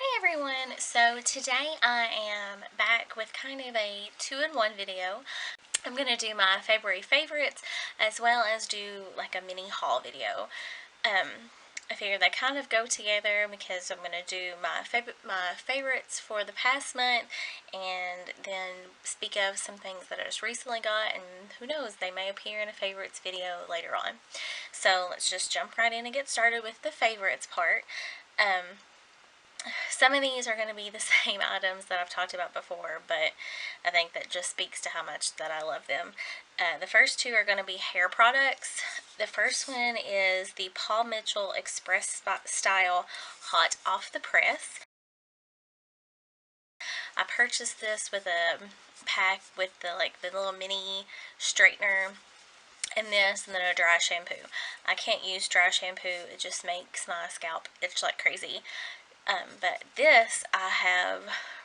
Hi everyone! So today I am back with kind of a two-in-one video. I'm going to do my February favorites as well as do like a mini haul video. I figure they kind of go together because I'm going to do my favorites for the past month and then speak of some things that I just recently got, and who knows, they may appear in a favorites video later on. So let's just jump right in and get started with the favorites part. Some of these are going to be the same items that I've talked about before, but I think that just speaks to how much that I love them. The first two are going to be hair products. The first one is the Paul Mitchell Express Style Hot Off the Press. I purchased this with a pack with the little mini straightener and this, and then a dry shampoo. I can't use dry shampoo, it just makes my scalp itch like crazy. But this I have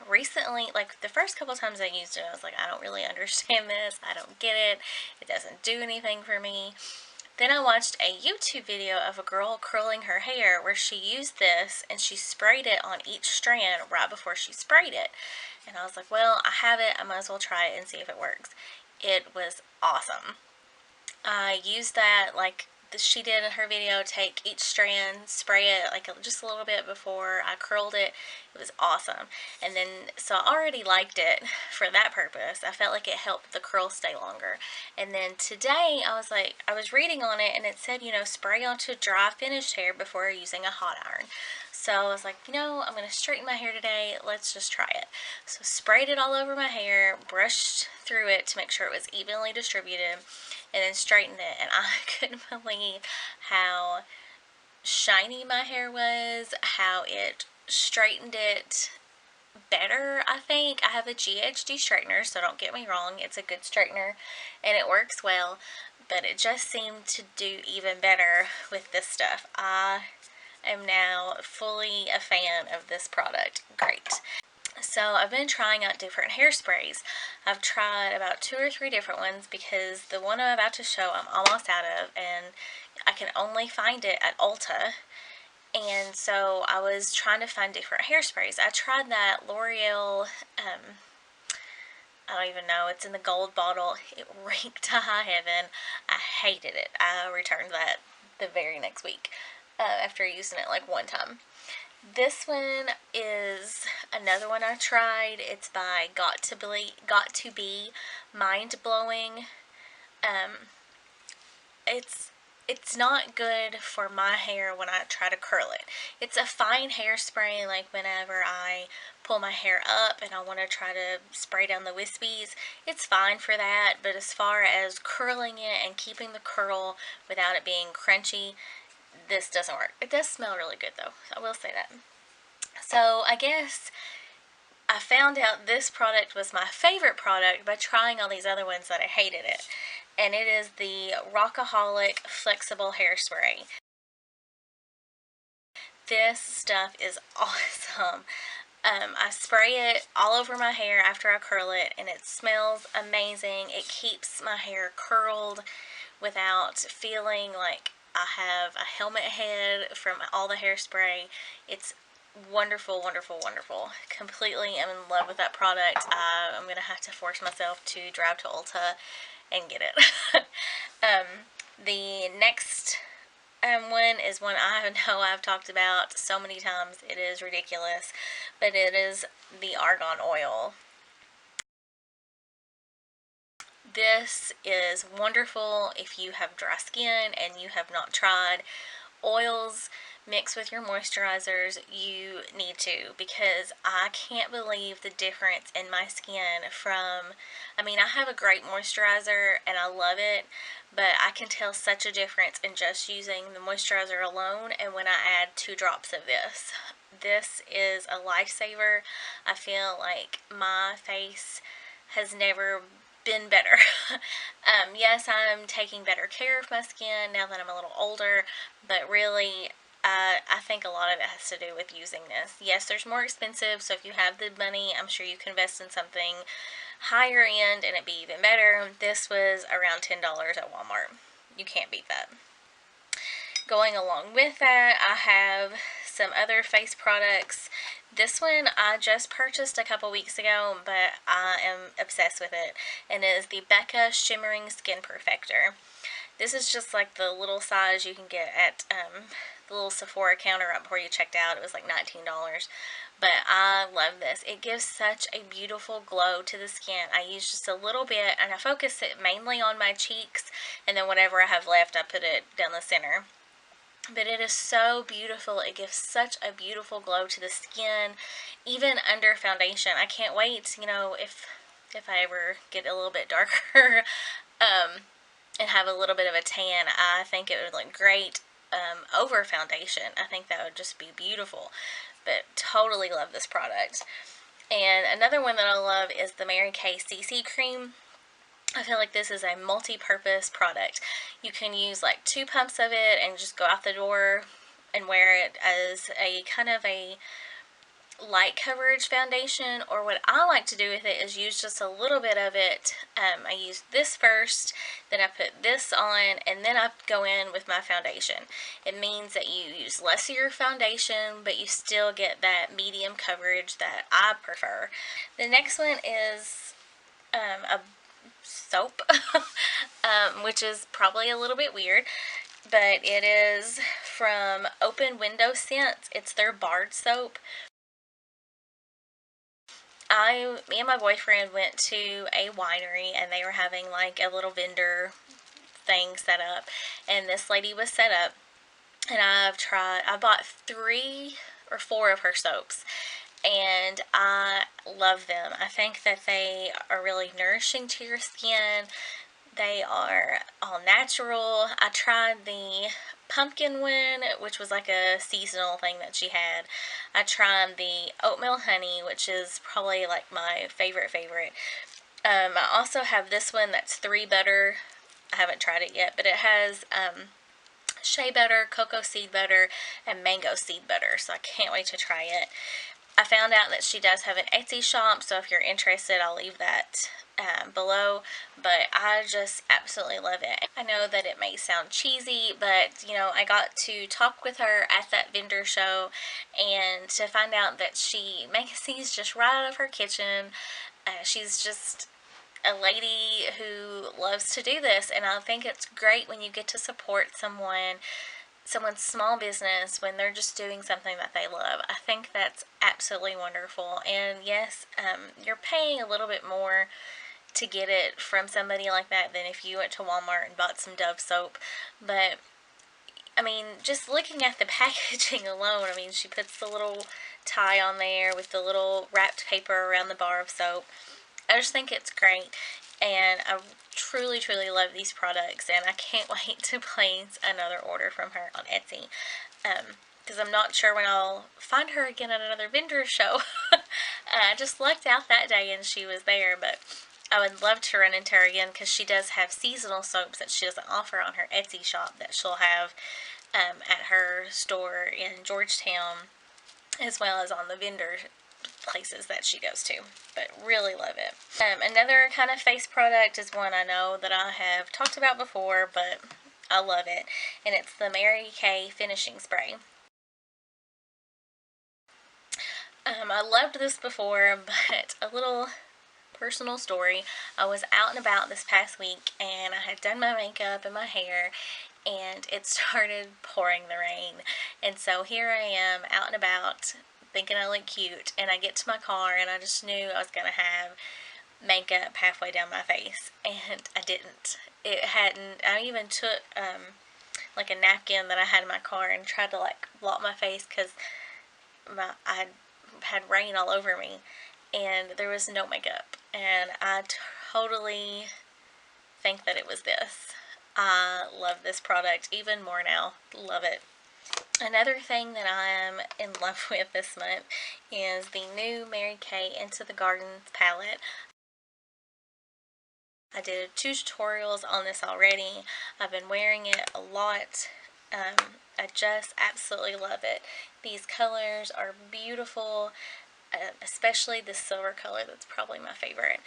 recently, like the first couple times I used it, I was like, I don't really understand this, I don't get it, it doesn't do anything for me. Then I watched a YouTube video of a girl curling her hair where she used this and she sprayed it on each strand right before she sprayed it. And I was like, well, I have it, I might as well try it and see if it works. It was awesome. I used that like she did in her video, take each strand, spray it like just a little bit before I curled it. It was awesome. And then, so I already liked it for that purpose. I felt like it helped the curl stay longer. And then today, I was reading on it and it said, you know, spray onto dry finished hair before using a hot iron. So I was like, you know, I'm going to straighten my hair today. Let's just try it. So sprayed it all over my hair, brushed through it to make sure it was evenly distributed, and then straightened it. And I couldn't believe how shiny my hair was, how it straightened it better, I think. I have a GHD straightener, so don't get me wrong, it's a good straightener and it works well, but it just seemed to do even better with this stuff. I am now fully a fan of this product. Great. So I've been trying out different hairsprays. I've tried about 2 or 3 different ones because the one I'm about to show I'm almost out of, and I can only find it at Ulta. And so I was trying to find different hairsprays. I tried that L'Oreal, I don't even know, it's in the gold bottle. It reeked to high heaven. I hated it. I returned that the very next week after using it like one time. This one is another one I tried. It's by Got to Be Mind Blowing. It's not good for my hair when I try to curl it. It's a fine hairspray, like whenever I pull my hair up and I want to try to spray down the wispies, it's fine for that. But as far as curling it and keeping the curl without it being crunchy, this doesn't work. It does smell really good though, I will say that. So I guess I found out this product was my favorite product by trying all these other ones that I hated it. And it is the Rockaholic Flexible Hairspray. This stuff is awesome. I spray it all over my hair after I curl it, and it smells amazing. It keeps my hair curled without feeling like I have a helmet head from all the hairspray. It's wonderful, wonderful, wonderful. Completely am in love with that product. I'm going to have to force myself to drive to Ulta and get it. The next one is one I know I've talked about so many times. It is ridiculous, but it is the Argan oil. This is wonderful if you have dry skin and you have not tried oils mixed with your moisturizers. You need to, because I can't believe the difference in my skin from, I mean, I have a great moisturizer and I love it, but I can tell such a difference in just using the moisturizer alone and when I add 2 drops of this. This is a lifesaver. I feel like my face has never been better. Yes, I'm taking better care of my skin now that I'm a little older, but really, I think a lot of it has to do with using this. Yes, there's more expensive, so if you have the money, I'm sure you can invest in something higher end and it'd be even better. This was around $10 at Walmart. You can't beat that. Going along with that, I have some other face products. This one I just purchased a couple weeks ago, but I am obsessed with it, and it is the Becca Shimmering Skin Perfector. This is just like the little size you can get at the little Sephora counter up before you checked out. It was like $19. But I love this. It gives such a beautiful glow to the skin. I use just a little bit, and I focus it mainly on my cheeks, and then whatever I have left, I put it down the center. But it is so beautiful. It gives such a beautiful glow to the skin, even under foundation. I can't wait, you know, if I ever get a little bit darker and have a little bit of a tan, I think it would look great over foundation. I think that would just be beautiful. But totally love this product. And another one that I love is the Mary Kay CC Cream. I feel like this is a multi-purpose product. You can use like 2 pumps of it and just go out the door and wear it as a kind of a light coverage foundation, or what I like to do with it is use just a little bit of it. I use this first, then I put this on, and then I go in with my foundation. It means that you use less of your foundation, but you still get that medium coverage that I prefer. The next one is a soap, which is probably a little bit weird, but it is from Open Window Scents. It's their Bard soap. Me and my boyfriend went to a winery, and they were having like a little vendor thing set up, and this lady was set up, and I bought 3 or 4 of her soaps, and I love them. I think that they are really nourishing to your skin. They are all natural. I tried the pumpkin one, which was like a seasonal thing that she had. I tried the oatmeal honey, which is probably like my favorite. I also have this one that's 3 butter. I haven't tried it yet, but it has shea butter, cocoa seed butter, and mango seed butter, so I can't wait to try it. I found out that she does have an Etsy shop, so if you're interested, I'll leave that below, but I just absolutely love it. I know that it may sound cheesy, but you know, I got to talk with her at that vendor show, and to find out that she makes these just right out of her kitchen. She's just a lady who loves to do this, and I think it's great when you get to support someone's small business when they're just doing something that they love. I think that's absolutely wonderful. And yes, you're paying a little bit more to get it from somebody like that than if you went to Walmart and bought some Dove soap. But I mean, just looking at the packaging alone, I mean, she puts the little tie on there with the little wrapped paper around the bar of soap. I just think it's great, and I truly love these products, and I can't wait to place another order from her on Etsy, because I'm not sure when I'll find her again at another vendor show. I just lucked out that day and she was there, but I would love to run into her again, because she does have seasonal soaps that she doesn't offer on her Etsy shop that she'll have at her store in Georgetown, as well as on the vendor places that she goes to. But really love it. Another kind of face product is one I know that I have talked about before, but I love it, and it's the Mary Kay Finishing Spray. I loved this before, but a little personal story. I was out and about this past week, and I had done my makeup and my hair, and it started pouring the rain. And so here I am out and about thinking I look cute, and I get to my car, and I just knew I was going to have makeup halfway down my face, and I didn't. It hadn't. I even took like a napkin that I had in my car and tried to like blot my face, because I had rain all over me, and there was no makeup, and I totally think that it was this. I love this product even more now. Love it. Another thing that I am in love with this month is the new Mary Kay Into the Gardens palette. I did 2 tutorials on this already. I've been wearing it a lot. I just absolutely love it. These colors are beautiful, especially the silver color. That's probably my favorite.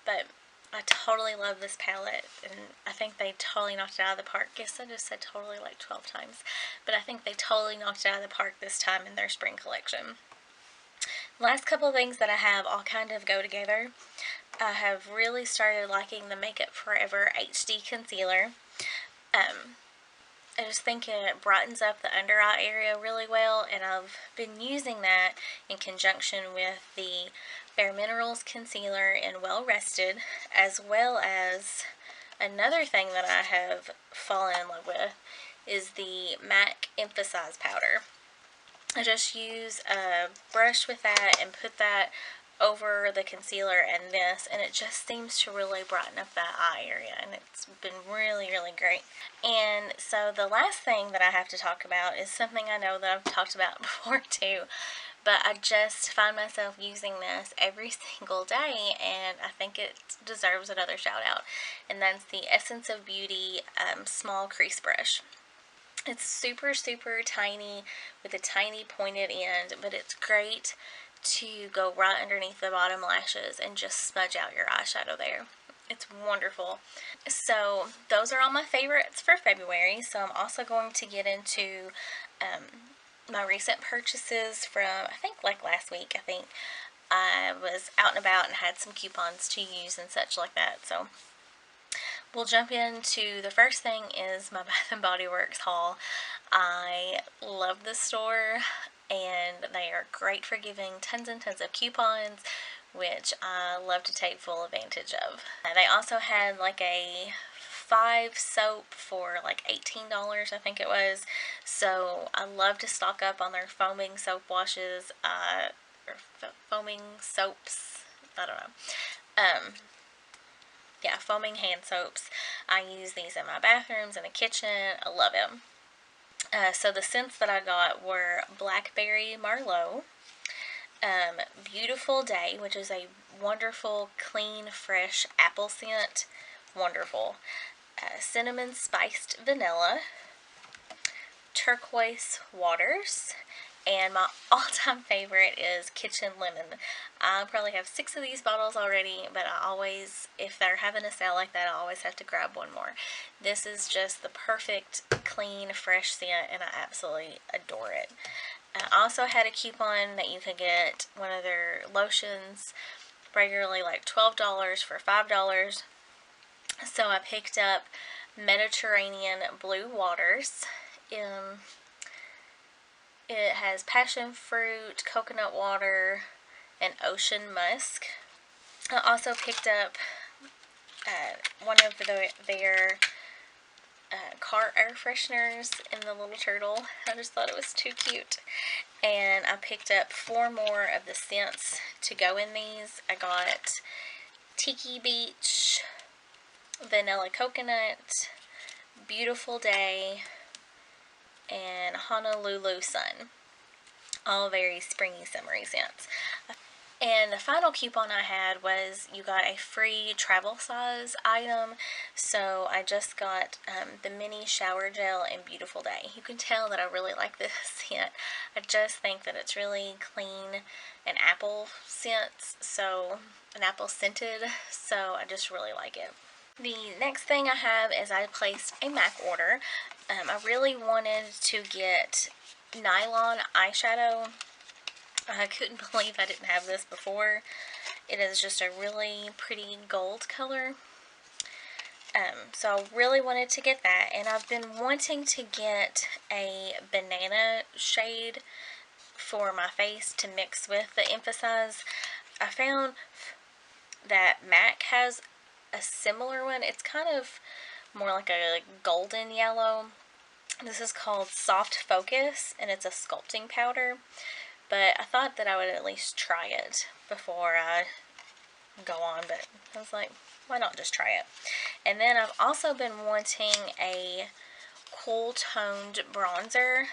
But I totally love this palette, and I think they totally knocked it out of the park. Guess I just said totally like 12 times, but I think they totally knocked it out of the park this time in their spring collection. Last couple of things that I have all kind of go together. I have really started liking the Makeup Forever HD Concealer. I just think it brightens up the under eye area really well, and I've been using that in conjunction with the BareMinerals concealer in Well Rested, as well as another thing that I have fallen in love with is the MAC Emphasize Powder. I just use a brush with that and put that over the concealer and this, and it just seems to really brighten up that eye area, and it's been really, really great. And so the last thing that I have to talk about is something I know that I've talked about before too, but I just find myself using this every single day, and I think it deserves another shout out, and that's the Essence of Beauty small crease brush. It's super, super tiny with a tiny pointed end, but it's great to go right underneath the bottom lashes and just smudge out your eyeshadow there. It's wonderful. So those are all my favorites for February. So I'm also going to get into my recent purchases from, I think like last week. I think I was out and about and had some coupons to use and such like that. So we'll jump into the first thing is my Bath & Body Works haul. I love this store, and they are great for giving tons and tons of coupons, which I love to take full advantage of. They also had like a 5 soap for like $18, I think it was, so I love to stock up on their foaming soap washes, or foaming soaps, I don't know. Yeah, foaming hand soaps. I use these in my bathrooms, in the kitchen. I love them. So the scents that I got were Blackberry Merlot, Beautiful Day, which is a wonderful, clean, fresh apple scent. Wonderful. Cinnamon Spiced Vanilla, Turquoise Waters, and my all-time favorite is Kitchen Lemon. I probably have 6 of these bottles already, but I always, if they're having a sale like that, I always have to grab one more. This is just the perfect, clean, fresh scent, and I absolutely adore it. I also had a coupon that you could get one of their lotions regularly like $12 for $5. So I picked up Mediterranean Blue Waters. It has passion fruit, coconut water, and ocean musk. I also picked up one of their car air fresheners in the little turtle. I just thought it was too cute. And I picked up 4 more of the scents to go in these. I got Tiki Beach, Vanilla Coconut, Beautiful Day, and Honolulu Sun. All very springy, summery scents. And the final coupon I had was you got a free travel size item. So I just got the mini shower gel in Beautiful Day. You can tell that I really like this scent. I just think that it's really clean and apple scents, so an apple scented, so I just really like it. The next thing I have is I placed a MAC order. I really wanted to get Nylon eyeshadow. I couldn't believe I didn't have this before. It is just a really pretty gold color. So I really wanted to get that, and I've been wanting to get a banana shade for my face to mix with the Emphasize. I found that MAC has a similar one. It's kind of more like a golden yellow. This is called Soft Focus, and it's a sculpting powder. But I thought that I would at least try it before I go on, but I was like, why not just try it? And then I've also been wanting a cool toned bronzer.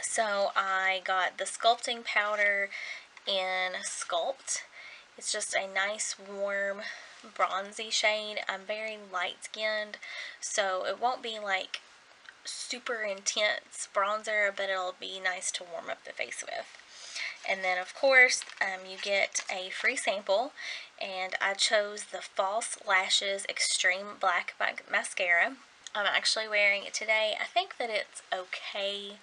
So I got the sculpting powder in Sculpt. It's just a nice warm bronzy shade. I'm very light skinned, so it won't be like super intense bronzer, but it'll be nice to warm up the face with. And then, of course, you get a free sample, and I chose the False Lashes Extreme Black Mascara. I'm actually wearing it today. I think that it's okay.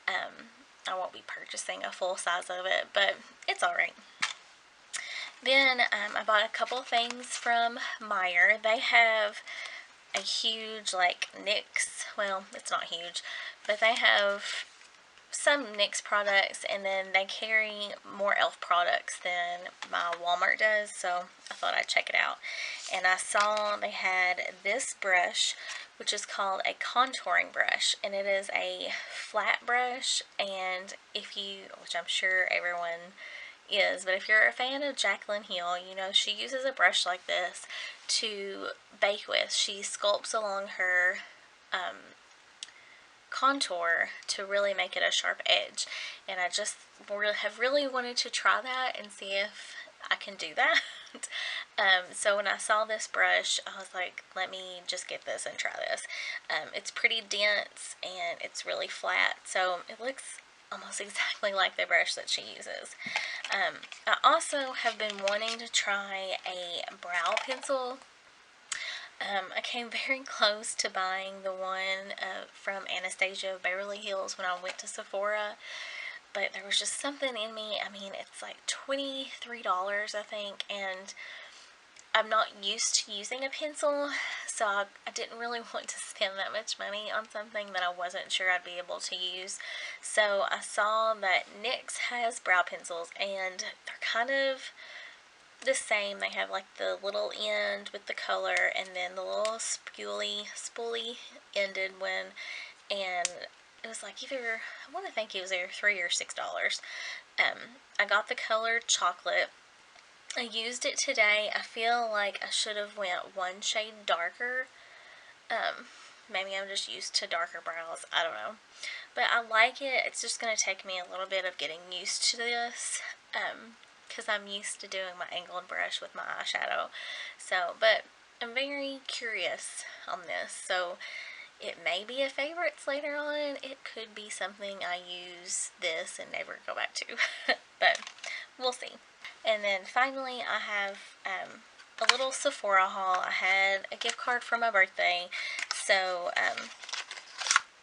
I won't be purchasing a full size of it, but it's alright. Then I bought a couple things from Meijer. They have a huge, like, NYX, well, it's not huge, but they have some NYX products, and then they carry more e.l.f. products than my Walmart does, so I thought I'd check it out. And I saw they had this brush, which is called a contouring brush, and it is a flat brush, and if you, which I'm sure everyone is, but if you're a fan of Jaclyn Hill, you know she uses a brush like this to bake with. She sculpts along her contour to really make it a sharp edge, and I just have really wanted to try that and see if I can do that. So when I saw this brush, I was like, let me just get this and try this. It's pretty dense and it's really flat, so it looks almost exactly like the brush that she uses. I also have been wanting to try a brow pencil. I came very close to buying the one from Anastasia of Beverly Hills when I went to Sephora, but there was just something in me. I mean, it's like $23, I think, and I'm not used to using a pencil, so I didn't really want to spend that much money on something that I wasn't sure I'd be able to use. So I saw that NYX has brow pencils, and they're kind of the same. They have like the little end with the color, and then the little spoolie ended one, and it was like either, I want to think it was either $3 or $6. I got the color chocolate. I used it today. I feel like I should have went one shade darker. Maybe I'm just used to darker brows. I don't know. But I like it. It's just going to take me a little bit of getting used to this. Because I'm used to doing my angled brush with my eyeshadow. So, but I'm very curious on this. So, it may be a favorite later on. It could be something I use this and never go back to. But, we'll see. And then finally, I have a little Sephora haul. I had a gift card for my birthday, so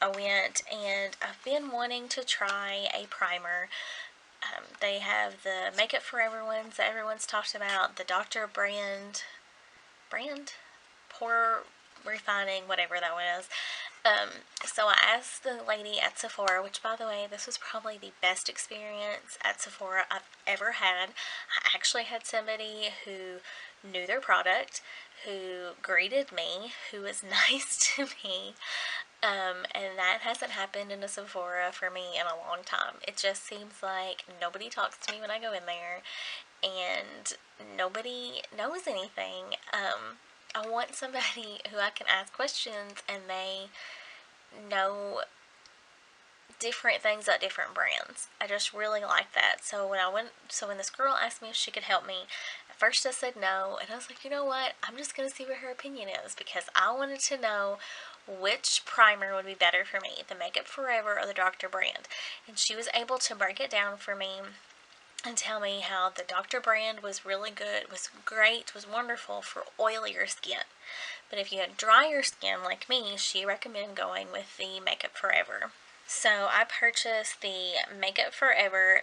I went, and I've been wanting to try a primer. They have the Makeup Forever ones that everyone's talked about, the Dr. Brand, Pore Refining, whatever that one is. So I asked the lady at Sephora, which, by the way, this was probably the best experience at Sephora I've ever had. I actually had somebody who knew their product, who greeted me, who was nice to me, and that hasn't happened in a Sephora for me in a long time. It just seems like nobody talks to me when I go in there, and nobody knows anything. I want somebody who I can ask questions and they know different things about different brands. I just really like that. So when this girl asked me if she could help me, at first I said no, and I was like, you know what? I'm just going to see what her opinion is, because I wanted to know which primer would be better for me, the Makeup Forever or the Dr. Brand. And she was able to break it down for me and tell me how the Dr. Brand was really good, was great, was wonderful for oilier skin. But if you had drier skin like me, she recommended going with the Makeup Forever. So I purchased the Makeup Forever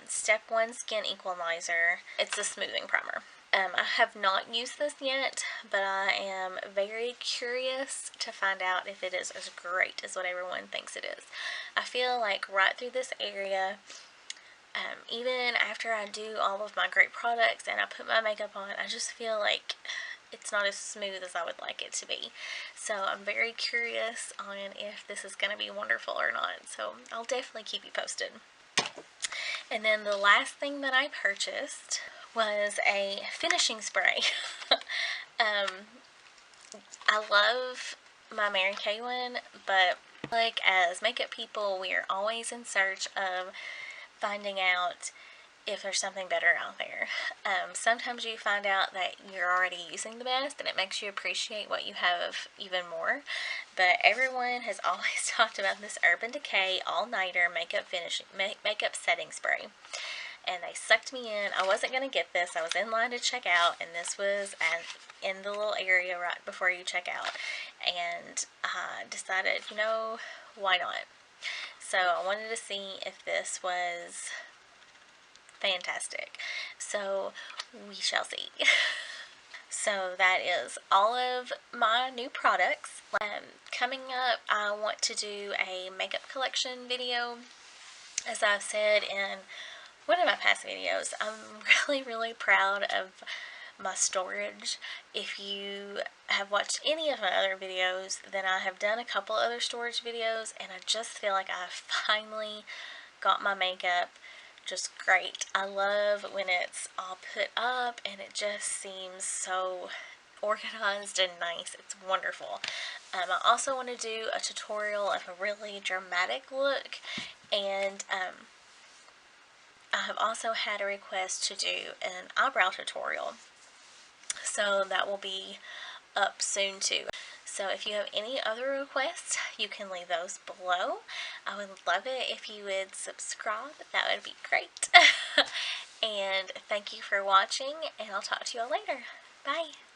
Step 1 Skin Equalizer. It's a smoothing primer. I have not used this yet, but I am very curious to find out if it is as great as what everyone thinks it is. I feel like right through this area, even after I do all of my great products and I put my makeup on, I just feel like it's not as smooth as I would like it to be. So I'm very curious on if this is going to be wonderful or not. So I'll definitely keep you posted. And then the last thing that I purchased was a finishing spray. I love my Mary Kay one, but like as makeup people, we are always in search of finding out if there's something better out there. Sometimes you find out that you're already using the best and it makes you appreciate what you have even more. But everyone has always talked about this Urban Decay All-Nighter makeup setting spray. And they sucked me in. I wasn't going to get this. I was in line to check out, and this was in the little area right before you check out. And I decided, you know, why not? So I wanted to see if this was fantastic. So we shall see. So that is all of my new products. Coming up, I want to do a makeup collection video. As I've said in one of my past videos, I'm really proud of my storage. If you have watched any of my other videos, then I have done a couple other storage videos, and I just feel like I finally got my makeup just great. I love when it's all put up and it just seems so organized and nice. It's wonderful. I also want to do a tutorial of a really dramatic look, and I have also had a request to do an eyebrow tutorial, so that will be up soon too. So if you have any other requests, you can leave those below. I would love it if you would subscribe. That would be great. And thank you for watching, and I'll talk to you all later. Bye.